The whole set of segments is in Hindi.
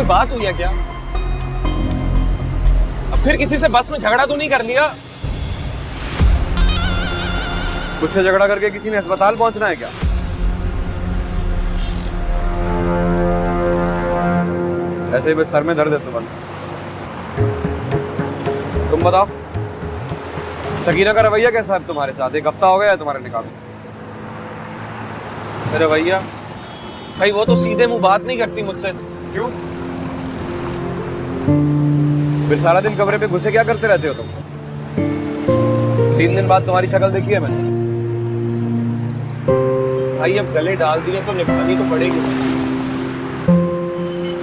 कोई बात हुई है क्या? अब फिर किसी से बस में झगड़ा तो नहीं कर लिया? मुझसे झगड़ा करके किसी ने अस्पताल पहुंचना है क्या? ऐसे ही बस सर में दर्द है सुबह से। तुम बताओ, सकीना का रवैया कैसा है तुम्हारे साथ? एक हफ्ता हो गया है तुम्हारे निकाह को। रवैया भाई, वो तो सीधे मुंह बात नहीं करती मुझसे। क्यों? फिर सारा दिन कमरे पे घुसे क्या करते रहते हो तुम? 3 दिन बाद तुम्हारी शक्ल देखी है मैंने। भाई अब गले डाल दिए तो निभानी तो पड़ेगी।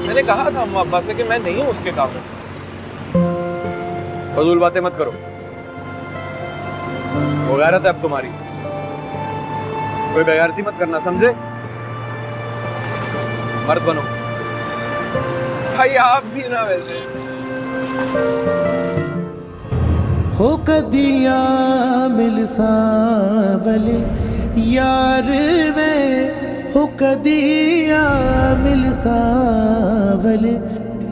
मैंने कहा था अम्मा अब्बा से कि मैं नहीं हूं उसके काबिल। फजूल बातें मत करो, वो गैरत है अब तुम्हारी। कोई बेगैरती मत करना, समझे? मर्द बनो। भाई आप भी ना वैसे। हो कदिया मिल सावले यार वे, हो कदिया मिल सावले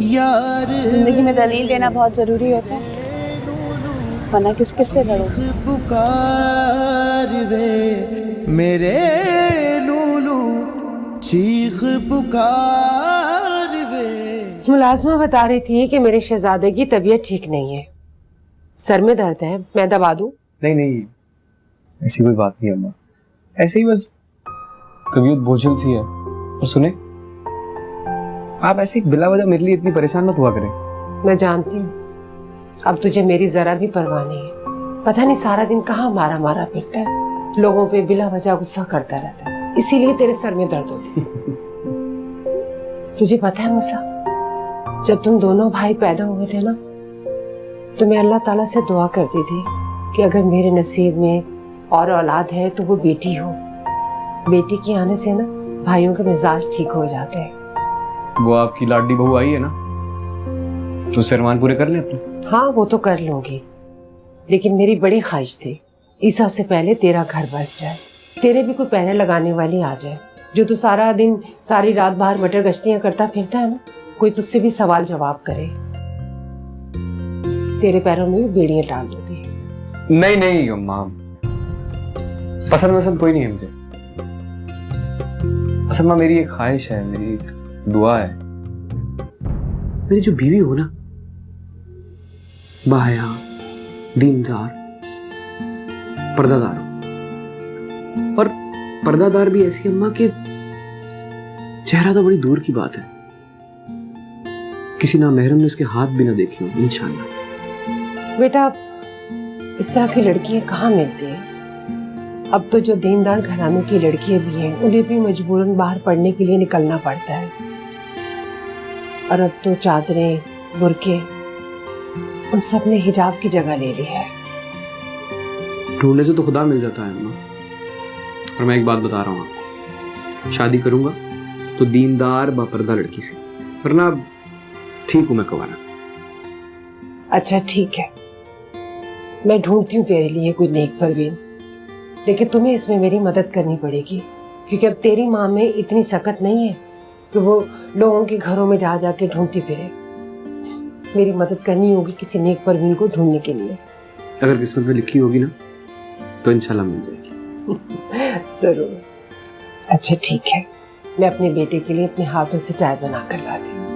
यार। जिंदगी में दलील देना बहुत जरूरी होता है, वरना किस किस से लड़ो। पुकार वे मेरे लूलू, चीख पुकार वे। मुलाजमा बता रही थी कि मेरे शहजादे की तबीयत ठीक नहीं है, सर में दर्द है, मैं दबा दूं? नहीं नहीं, ऐसी कोई बात नहीं अम्मा, ऐसे ही बस तबीयत बोझल सी है। और सुने, आप ऐसी बिला वजह मेरे लिए इतनी परेशान मत हुआ करें। मैं जानती हूँ अब तुझे मेरी जरा भी परवाह नहीं है। पता नहीं सारा दिन कहाँ मारा मारा फिरता है, लोगों पे बिला वजह गुस्सा करता रहता है, इसीलिए तेरे सर में दर्द होती है। तुझे पता है मूसा, जब तुम दोनों भाई पैदा हुए थे ना, तो मैं अल्लाह ताला से दुआ करती थी कि अगर मेरे नसीब में और औलाद है तो वो बेटी हो। बेटी के आने से ना भाइयों के मिजाज ठीक हो जाते हैं। वो आपकी लाडली बहू आई है ना, तो उससे अरमान पूरे कर लें अपने। हाँ वो तो कर लूंगी, लेकिन मेरी बड़ी ख्वाहिश थी ईसा से पहले तेरा घर बस जाए, तेरे भी कोई पैर लगाने वाली आ जाए। जो तू सारा दिन सारी रात बाहर मटर गश्तियां करता फिरता है ना, कोई तुझसे भी सवाल जवाब करे, तेरे पैरों में भी बेड़ियां डाल दूंगी। नहीं नहीं अम्मा, पसंद वसंद कोई नहीं है मुझे। असल में मेरी एक ख्वाहिश है, मेरी एक दुआ है, मेरी जो बीवी हो ना, बाहया, दीनदार, पर्दादार हो। और पर्दादार भी ऐसी अम्मा कि चेहरा तो बड़ी दूर की बात है, किसी ना महरम ने उसके हाथ भी ना देखे हो इंशाल्लाह। बेटा इस तरह की लड़कियां कहाँ मिलती हैं? अब तो जो दीनदार घरानों की लड़कियां भी हैं, उन्हें भी मजबूरन बाहर पढ़ने के लिए निकलना पड़ता है। और अब तो चादरें, बुर्के, उन सब ने हिजाब की जगह ले ली है। ढूंढने से तो खुदा मिल जाता है अम्मा। और मैं एक बात बता रहा हूँ आपको, शादी करूंगा तो दीनदार बापर्दा लड़की से, वरना ठीक हूं मैं कुंवारा। अच्छा ठीक है, मैं ढूंढती हूँ तेरे लिए कोई नेक परवीन, लेकिन तुम्हें इसमें मेरी मदद करनी पड़ेगी, क्योंकि अब तेरी माँ में इतनी सकत नहीं है कि वो लोगों के घरों में जा जाके ढूंढती फिरे। मेरी मदद करनी होगी किसी नेक परवीन को ढूंढने के लिए। अगर किस्मत में लिखी होगी ना तो इंशाल्लाह मिल जाएगी। जरूर। अच्छा ठीक है, मैं अपने बेटे के लिए अपने हाथों से चाय बना कर लाती हूँ।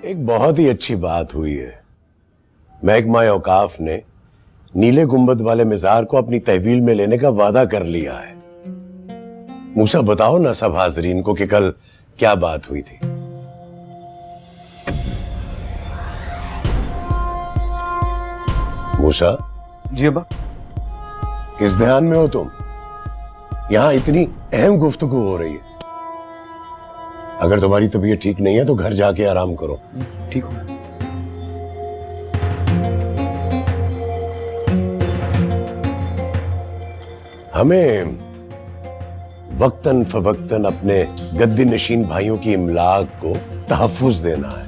एक बहुत ही अच्छी बात हुई है। महकमा औकाफ ने नीले गुंबद वाले मिज़ार को अपनी तहवील में लेने का वादा कर लिया है। मूसा बताओ ना सब हाजरीन को कि कल क्या बात हुई थी। मूसा जी अब्बा। किस ध्यान में हो तुम? यहां इतनी अहम गुफ्तगू हो रही है। अगर तुम्हारी तबीयत ठीक नहीं है तो घर जाके आराम करो। ठीक हो। हमें वक्तन फवक्तन अपने गद्दी नशीन भाइयों की इमलाक को तहफ्फुज देना है,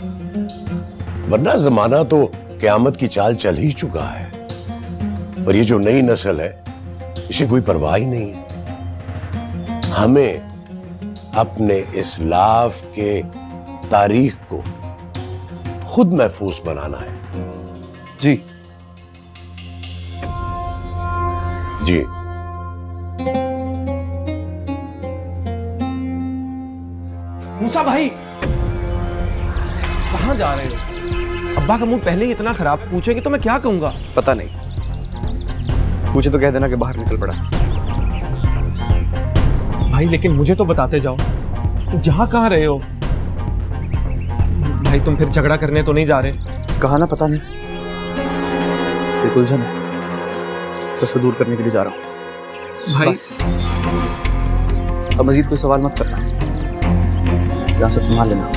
वरना जमाना तो क़यामत की चाल चल ही चुका है। और ये जो नई नस्ल है, इसे कोई परवाह ही नहीं है। हमें अपने इस लाफ के तारीख को खुद महफूज बनाना है। जी। जी। मूसा भाई, कहाँ जा रहे हो? अब्बा का मूड पहले ही इतना खराब, पूछेंगे तो मैं क्या कहूंगा? पता नहीं, पूछे तो कह देना कि बाहर निकल पड़ा। भाई लेकिन मुझे तो बताते जाओ, जहाँ कहाँ रहे हो? भाई तुम फिर झगड़ा करने तो नहीं जा रहे? कहा ना, पता नहीं, एक उलझन है, बस वो दूर करने के लिए जा रहा हूँ। भाई बस अब मजीद कोई सवाल मत करना, यहाँ सब संभाल लेना।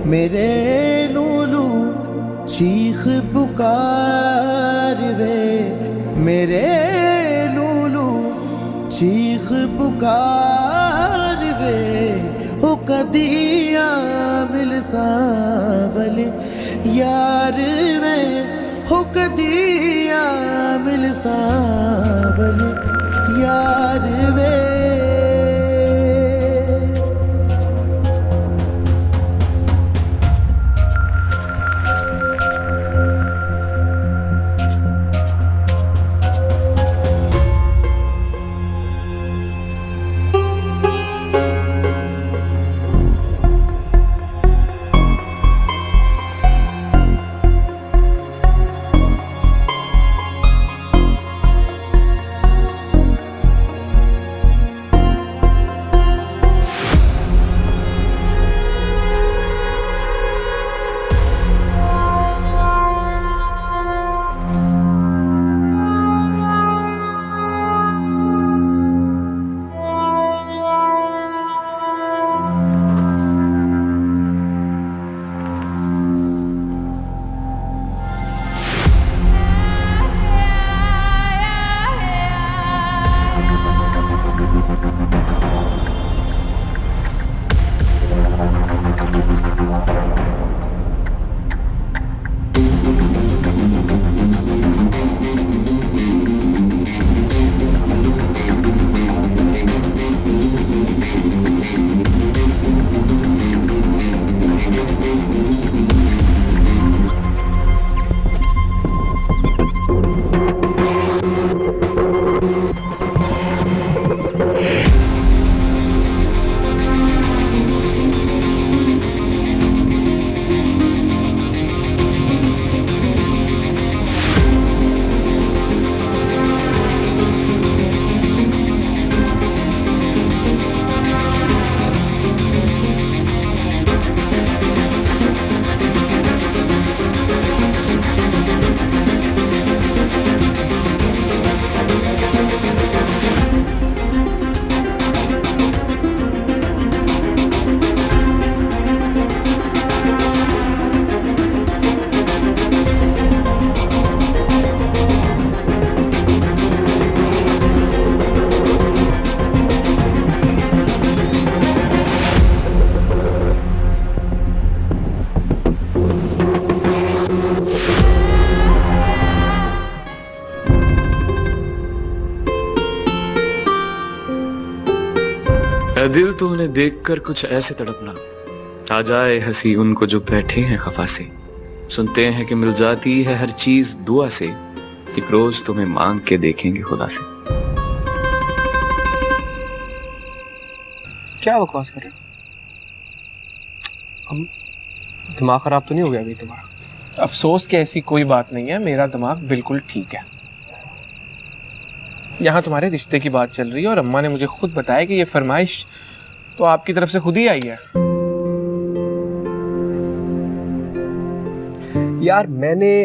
मेरे लूलू चीख पुकार वे, मेरे लूलू चीख पुकार वे, हो कदिया मिल सावल यार वे, हो कदिया मिल सावल यार वे। ऐ दिल तो उन्हें देखकर कुछ ऐसे तड़पना, आ जाए हंसी उनको जो बैठे हैं खफा से। सुनते हैं कि मिल जाती है हर चीज दुआ से, एक रोज तुम्हें मांग के देखेंगे खुदा से। क्या बकवास कर रहे हो? दिमाग खराब तो नहीं हो गया अभी तुम्हारा? अफसोस कि ऐसी कोई बात नहीं है, मेरा दिमाग बिल्कुल ठीक है। यहाँ तुम्हारे रिश्ते की बात चल रही है और अम्मा ने मुझे खुद बताया कि ये फरमाइश तो आपकी तरफ से खुद ही आई है। यार मैंने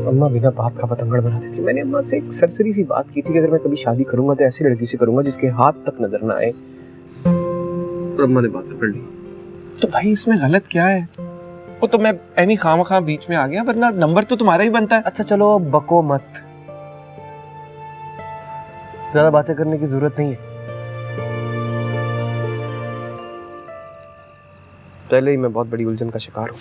अम्मा बिना बात का पतंगड़ बना देती। मैंने अम्मा से एक सरसरी सी बात की थी कि अगर मैं कभी शादी करूंगा तो ऐसी लड़की से करूंगा जिसके हाथ तक नजर ना आए, और अम्मा ने बात पकड़ ली। तो भाई इसमें गलत क्या है? वो तो मैं ऐनी खामखा बीच में आ गया, वरना नंबर तो तुम्हारा ही बनता है। अच्छा चलो बको मत, ज्यादा बातें करने की जरूरत नहीं है। पहले ही मैं बहुत बड़ी उलझन का शिकार हूँ।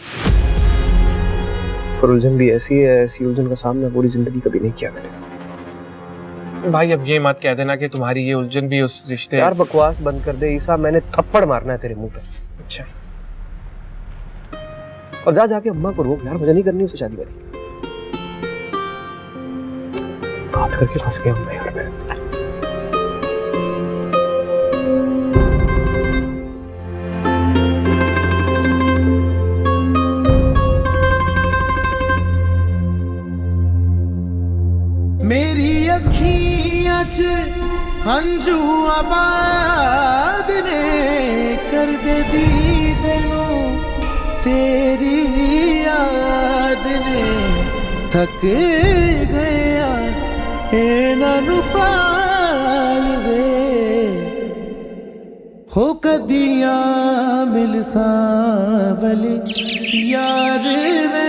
पर उलझन भी ऐसी है, ऐसी उलझन का सामना पूरी जिंदगी कभी नहीं किया मैंने। भाई अब ये मत कह देना कि तुम्हारी ये उलझन भी उस रिश्ते। यार बकवास बंद कर दे ईसा, मैंने थप्पड़ मारना है तेरे मुंह पे। अच्छा और जा जाके अम्मा को रोक यार, मुझे नहीं करनी उससे शादी वादी। बात करके फंस गया मैं यहाँ पे। मेरी अखियां च हंझू आबाद ने कर दे दीदनों तेरी याद ने थक गया इन्हां पाल वे हो कदियां मिल सावल यार वे।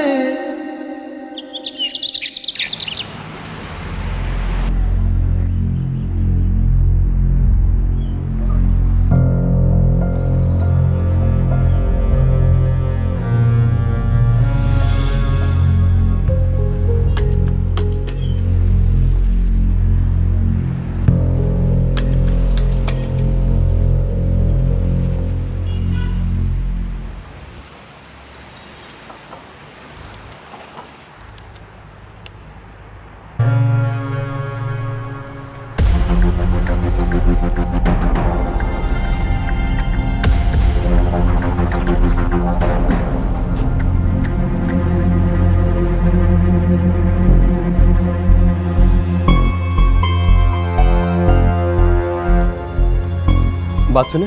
बात सुने,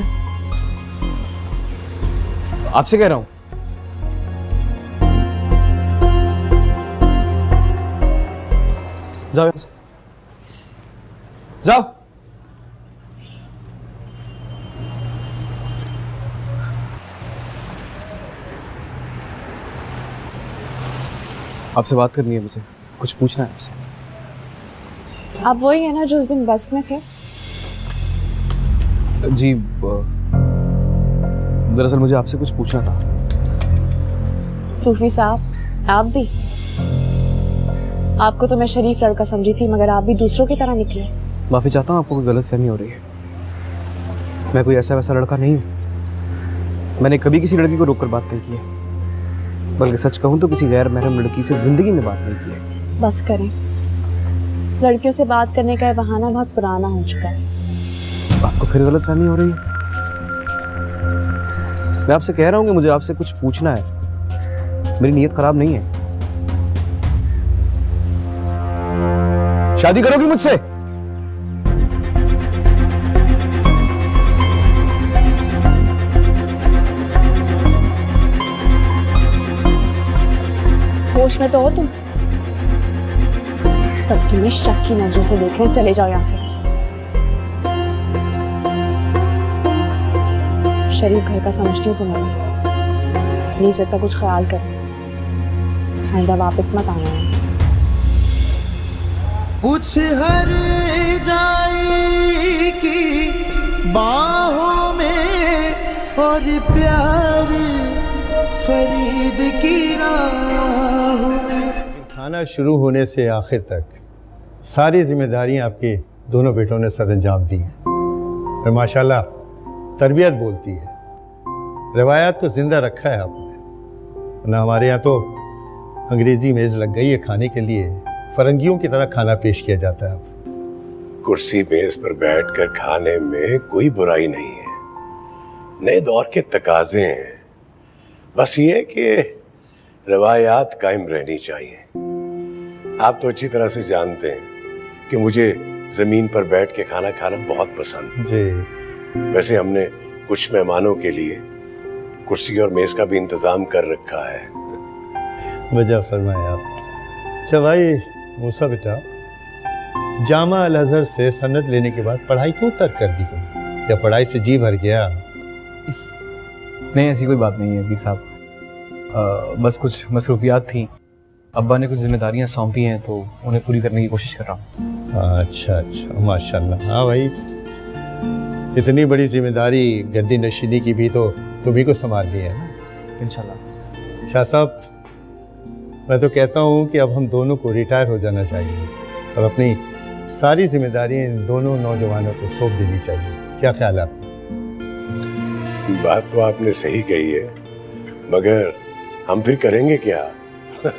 आपसे कह रहा हूं। जाओ यहां से, जाओ। आपसे बात करनी है मुझे, कुछ पूछना है आपसे। आप वही है ना जो उस दिन बस में थे? जी दरअसल मुझे आपसे कुछ पूछना था। सूफी साहब, आप भी? आपको तो मैं शरीफ लड़का समझी थी, मगर आप भी दूसरों की तरह निकले। माफी चाहता हूँ, आपको कोई गलतफहमी हो रही है। मैं कोई ऐसा वैसा लड़का नहीं हूँ। मैंने कभी किसी लड़की को रोककर बात नहीं की है, बल्कि सच कहूँ तो किसी गैर महरम लड़की से जिंदगी में बात नहीं की है। बस करें, लड़कियों से बात करने का ये बहाना बहुत पुराना हो चुका है। आपको फिर गलतफहमी हो रही है। मैं आपसे कह रहा हूँ कि मुझे आपसे कुछ पूछना है, मेरी नीयत खराब नहीं है। शादी करोगी मुझसे? होश में तो हो तुम? सब तुम्हें शक की नजरों से देख रहे हैं, चले जाओ यहाँ से। शरीफ घर का समझती हूँ तुम्हें, अपनी इज्जत का कुछ ख्याल करो, आइंदा वापस मत आना है। कुछ हर जाई की बाहों में और प्यार फरीद की राहों में। खाना शुरू होने से आखिर तक सारी जिम्मेदारियां आपके दोनों बेटों ने सर अंजाम दी हैं और माशाल्लाह तरबियत बोलती है। रवायात को जिंदा रखा है आपने, ना हमारे यहाँ तो अंग्रेजी मेज़ लग गई है खाने के लिए, फरंगियों की तरह खाना पेश किया जाता है। कुर्सी मेज पर बैठकर खाने में कोई बुराई नहीं है, नए दौर के तकाजे हैं। बस ये कि रवायात कायम रहनी चाहिए। आप तो अच्छी तरह से जानते हैं कि मुझे जमीन पर बैठ के खाना खाना बहुत पसंद जी। वैसे हमने कुछ मेहमानों के लिए कुर्सी और मेज का भी इंतजाम कर रखा है। वजह फरमाया आप। अच्छा भाई मूसा बेटा, जामा अल अज़हर से सनद लेने के बाद पढ़ाई क्यों तर्क कर दी तुमने? क्या पढ़ाई से जी भर गया? नहीं, ऐसी कोई बात नहीं है वीर साहब, बस कुछ मसरूफियात थी। अब्बा ने कुछ जिम्मेदारियां सौंपी हैं तो उन्हें पूरी करने की कोशिश कर रहा हूँ। अच्छा अच्छा, माशाल्लाह। हाँ भाई, इतनी बड़ी जिम्मेदारी गद्दी नशीनी की भी तो तुम्ही को संभालनी है ना। इंशाल्लाह। शाह साहब, मैं तो कहता हूँ कि अब हम दोनों को रिटायर हो जाना चाहिए और अपनी सारी जिम्मेदारियां इन दोनों नौजवानों को सौंप देनी चाहिए। क्या ख्याल है आपका? बात तो आपने सही कही है, मगर हम फिर करेंगे क्या? पूछ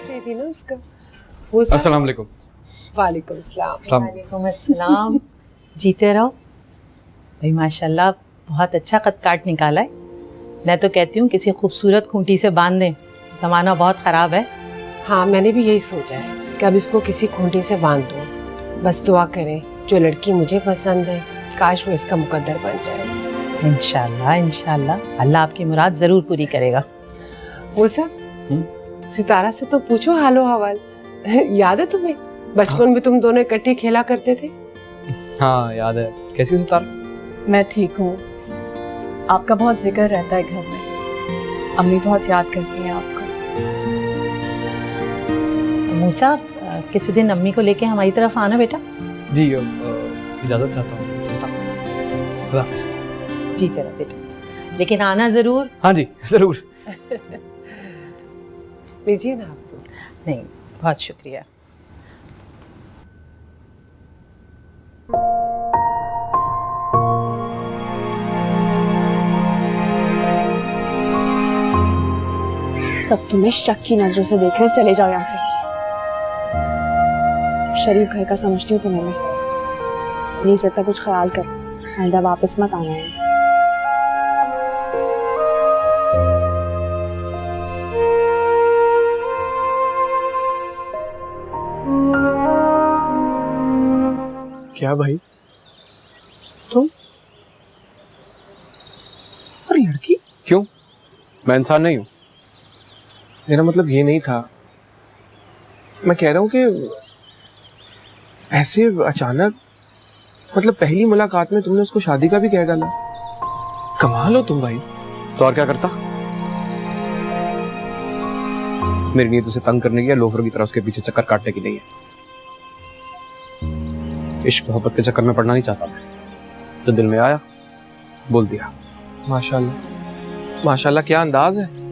रही थी ना उसका वो सब। अस्सलाम वालेकुम। वालेकुम अस्सलाम। वालेकुम अस्सलाम। जीते रहो भाई, माशाल्लाह बहुत अच्छा कद काट निकाला है। मैं तो कहती हूँ किसी खूबसूरत खूंटी से बांध दें, ज़माना बहुत ख़राब है। हाँ, मैंने भी यही सोचा है कि अब इसको किसी खूंटी से बांध दूँ। बस दुआ करें जो लड़की मुझे पसंद है, काश वो इसका मुकद्दर बन जाए। इंशाल्लाह इंशाल्लाह, अल्लाह आपकी मुराद ज़रूर पूरी करेगा। वो सब सितारा से तो पूछो हालो हवाल। याद है तुम्हें बचपन में तुम दोनों इकट्ठे खेला करते थे? हाँ याद है। कैसी हो सितारा? मैं ठीक हूँ। आपका बहुत जिक्र रहता है घर में, अम्मी बहुत याद करती हैं आपको। मूसा, किसी दिन अम्मी को लेके हमारी तरफ आना बेटा। जी इजाज़त चाहता हूँ। खुदा हाफिज़। जीते रहो बेटा, लेकिन आना ज़रूर। हाँ जी ज़रूर। लीजिए ना आप। नहीं, बहुत शुक्रिया। सब तुम्हें शक की नजरों से देख रहे, चले जाओ यहाँ से। शरीफ घर का समझती हूँ तुम्हें मैं। अपनी इज्जत का कुछ ख्याल कर, आइंदा वापस मत आना है। क्या भाई तुम और लड़की? क्यों? मैं इंसान नहीं हूँ? मेरा मतलब ये नहीं था। मैं कह रहा हूँ कि ऐसे अचानक, मतलब पहली मुलाकात में तुमने उसको शादी का भी कह डाला। कमाल हो तुम भाई। तो और क्या करता? मेरी नीयत उसे तंग करने की या लोफर की तरह उसके पीछे चक्कर काटने की नहीं है। इश्क मोहब्बत के चक्कर में पड़ना नहीं चाहता मैं। जो दिल में आया बोल दिया। माशाल्लाह माशाल्लाह, क्या अंदाज है।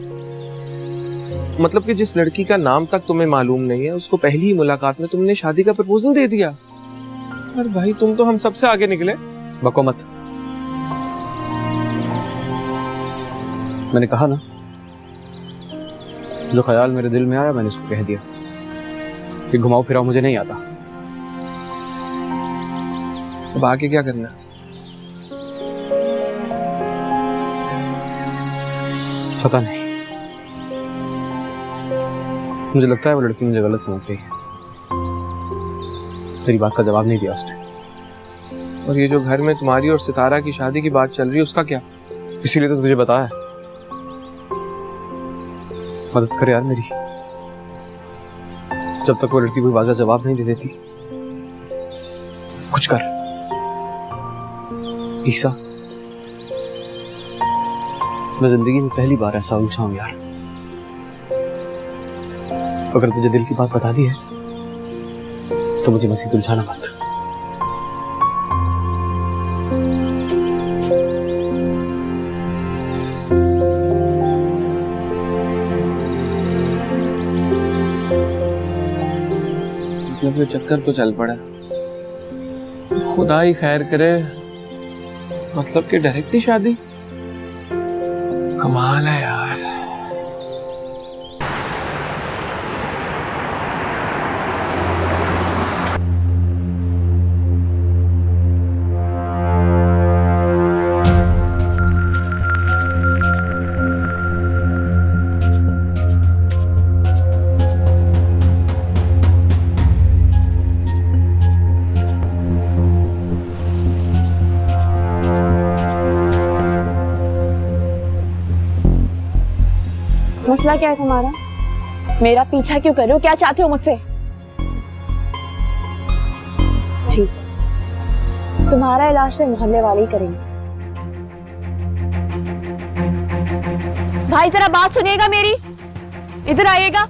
मतलब कि जिस लड़की का नाम तक तुम्हें मालूम नहीं है, उसको पहली ही मुलाकात में तुमने शादी का प्रपोजल दे दिया। अरे भाई तुम तो हम सबसे आगे निकले। बको मत। मैंने कहा ना, जो ख्याल मेरे दिल में आया मैंने उसको कह दिया कि घुमाओ फिराओ मुझे नहीं आता। अब आगे क्या करना? पता नहीं, मुझे लगता है वो लड़की मुझे गलत समझ रही है। तेरी बात का जवाब नहीं दिया उसने। और ये जो घर में तुम्हारी और सितारा की शादी की बात चल रही है, उसका क्या? इसीलिए तो तुझे बताया। मदद कर यार मेरी। जब तक वो लड़की कोई वाज़ह जवाब नहीं दे देती, कुछ कर। ईसा, मैं जिंदगी में पहली बार ऐसा उलझा हूं यार। अगर तुझे दिल की बात बता दी है तो मुझे मसीह उलझाना मत। मतलब ये चक्कर तो चल पड़ा। खुदा ही खैर करे। मतलब कि डायरेक्ट ही शादी? कमाल है यार। मसला क्या है तुम्हारा? मेरा पीछा क्यों कर रहे हो? क्या चाहते हो मुझसे? ठीक है, तुम्हारा इलाज से मोहल्ले वाले ही करेंगे। भाई जरा बात सुनिएगा मेरी, इधर आइएगा।